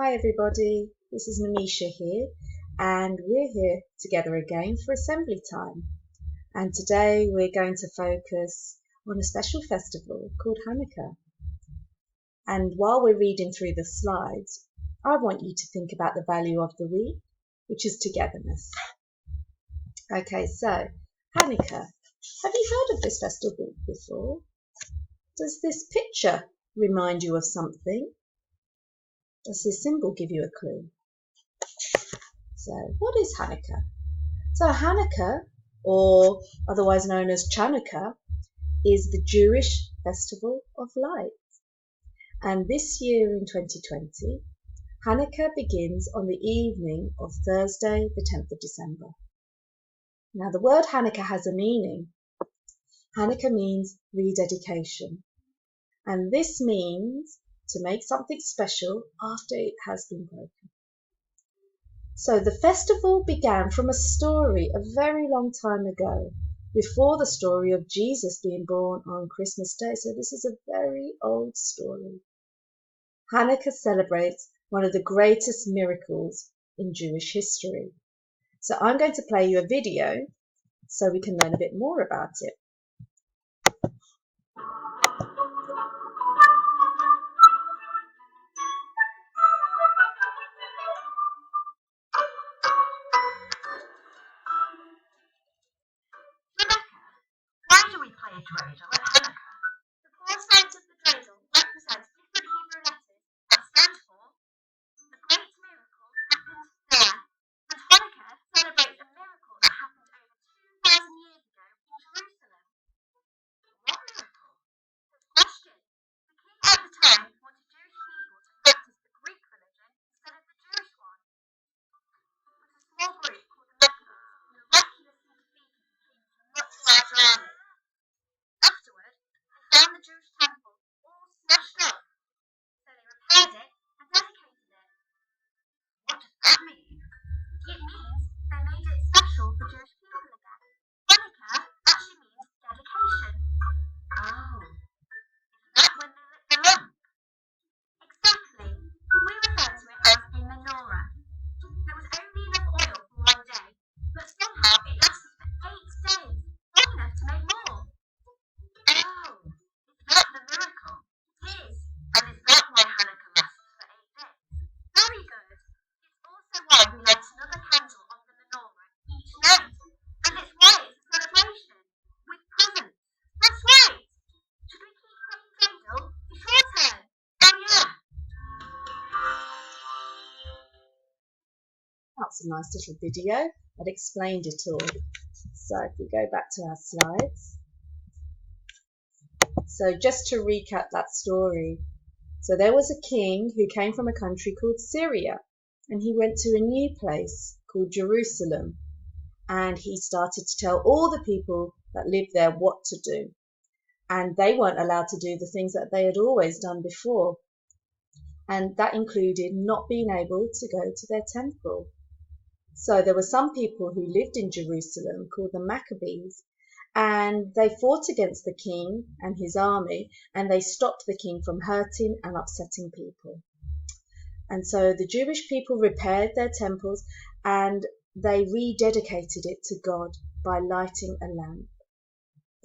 Hi everybody, this is Namisha here and we're here together again for assembly time, and today we're going to focus on a special festival called Hanukkah. And while we're reading through the slides, I want you to think about the value of the week, which is togetherness. Okay, so Hanukkah. Have you heard of this festival before? Does this picture remind you of something? Does this symbol give you a clue? So what is Hanukkah? So Hanukkah, or otherwise known as Chanukah, is the Jewish festival of light. And this year in 2020, Hanukkah begins on the evening of Thursday, the 10th of December. Now the word Hanukkah has a meaning. Hanukkah means rededication. And this means to make something special after it has been broken. So the festival began from a story a very long time ago, before the story of Jesus being born on Christmas Day. So this is a very old story. Hanukkah celebrates one of the greatest miracles in Jewish history. So I'm going to play you a video so we can learn a bit more about it. Why do we play a dreidel at Hanukkah? The four sides of the dreidel represent different Hebrew letters that stand for the great miracle happened there. And Hanukkah celebrates a miracle that happened over 2,000 years ago in Jerusalem. What miracle? Good question. The king at the time wanted Jewish people to practice the Greek religion instead of the Jewish one. But a small group called the Maccabees miraculously defeated the king's much larger army. Afterward, they found the Jewish temple all smashed up, so they repaired it and dedicated it. What does that mean? It means they made it special for Jewish people again. Hanukkah actually means dedication. Oh, is that when they lit the lamp? Exactly. We refer to it as a menorah. There was only enough oil for one day, but somehow it lasted for 8 days, long enough to make more. Oh, is that the miracle? It is. And is that why Hanukkah lasts for 8 days? Very good. It's also why we light another candle on the menorah each night. And it's why it's a celebration. With presents. That's right. Should we keep playing dreidel? It's your turn. Oh yeah. That's a nice little video that explained it all. So if we go back to our slides. So just to recap that story. So there was a king who came from a country called Syria, and he went to a new place called Jerusalem, and he started to tell all the people that lived there what to do. And they weren't allowed to do the things that they had always done before. And that included not being able to go to their temple. So there were some people who lived in Jerusalem called the Maccabees, and they fought against the king and his army, and they stopped the king from hurting and upsetting people. And so the Jewish people repaired their temples and they rededicated it to God by lighting a lamp.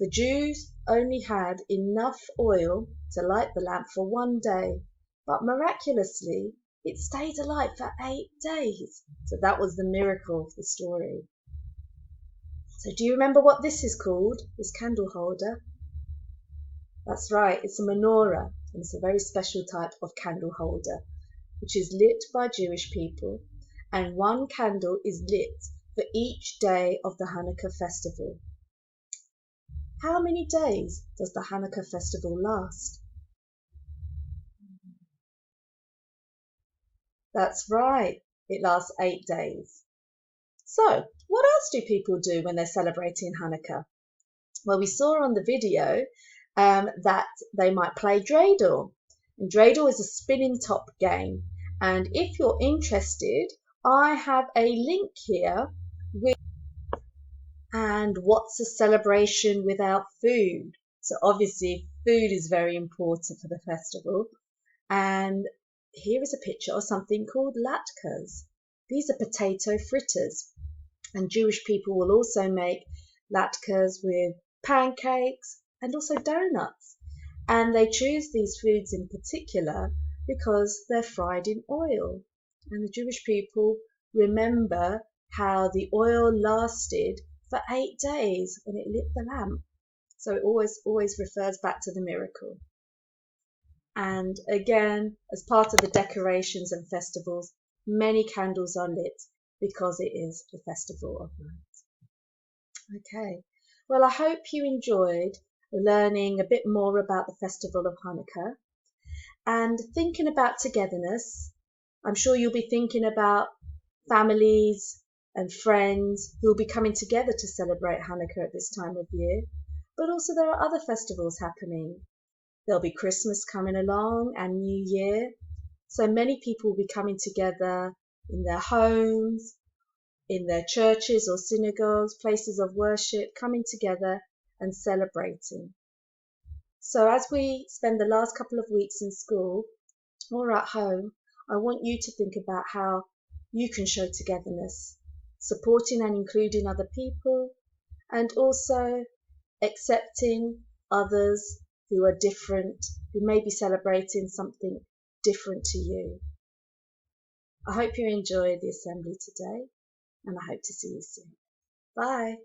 The Jews only had enough oil to light the lamp for one day, but miraculously it stayed alight for 8 days. So that was the miracle of the story. So do you remember what this is called, this candle holder? That's right, it's a menorah, and it's a very special type of candle holder, which is lit by Jewish people, and one candle is lit for each day of the Hanukkah festival. How many days does the Hanukkah festival last? That's right, it lasts 8 days. So, what else do people do when they're celebrating Hanukkah? Well, we saw on the video that they might play dreidel. And dreidel is a spinning top game. And if you're interested, I have a link here and what's a celebration without food? So obviously food is very important for the festival. And here is a picture of something called latkes. These are potato fritters, and Jewish people will also make latkes with pancakes and also donuts. And they choose these foods in particular because they're fried in oil. And the Jewish people remember how the oil lasted for 8 days when it lit the lamp. So it always refers back to the miracle. And again, as part of the decorations and festivals, many candles are lit because it is the festival of light. Okay, well, I hope you enjoyed learning a bit more about the festival of Hanukkah and thinking about togetherness. I'm sure you'll be thinking about families and friends who will be coming together to celebrate Hanukkah at this time of year. But also there are other festivals happening. There'll be Christmas coming along and New Year. So many people will be coming together in their homes, in their churches or synagogues, places of worship, coming together and celebrating. So as we spend the last couple of weeks in school or at home, I want you to think about how you can show togetherness, supporting and including other people, and also accepting others who are different, who may be celebrating something different to you. I hope you enjoyed the assembly today, and I hope to see you soon. Bye.